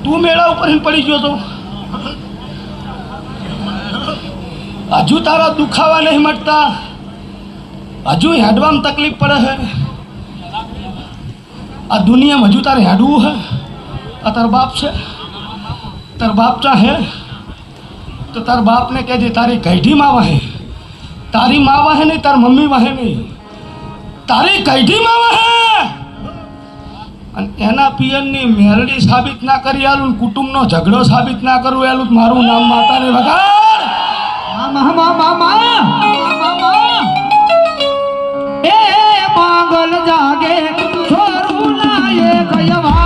તું મેળા ઉપર પડી ગયો તો હજુ તારા દુખાવા નહીં મટતા, હજુ હેડવામાં તકલીફ પડે છે। આ દુનિયામાં હજુ તારે હેડવું है। આ તાર બાપ છે, તાર બાપ ચાહે તો તાર બાપને કહેજે તારી કઈઢી માં વાહે, તારી માં વાહે નહીં, તાર મમ્મી વાહે નહીં, તારી કઈઢી માં વાહે। અને એના પિયરની મેરડી સાબિત ના કરી આલું, કુટુંબનો ઝઘડો સાબિત ના કરું આલું, મારું નામ માતાને વગાડ। એ માંગલ જાગે છોરું લાયે કયવા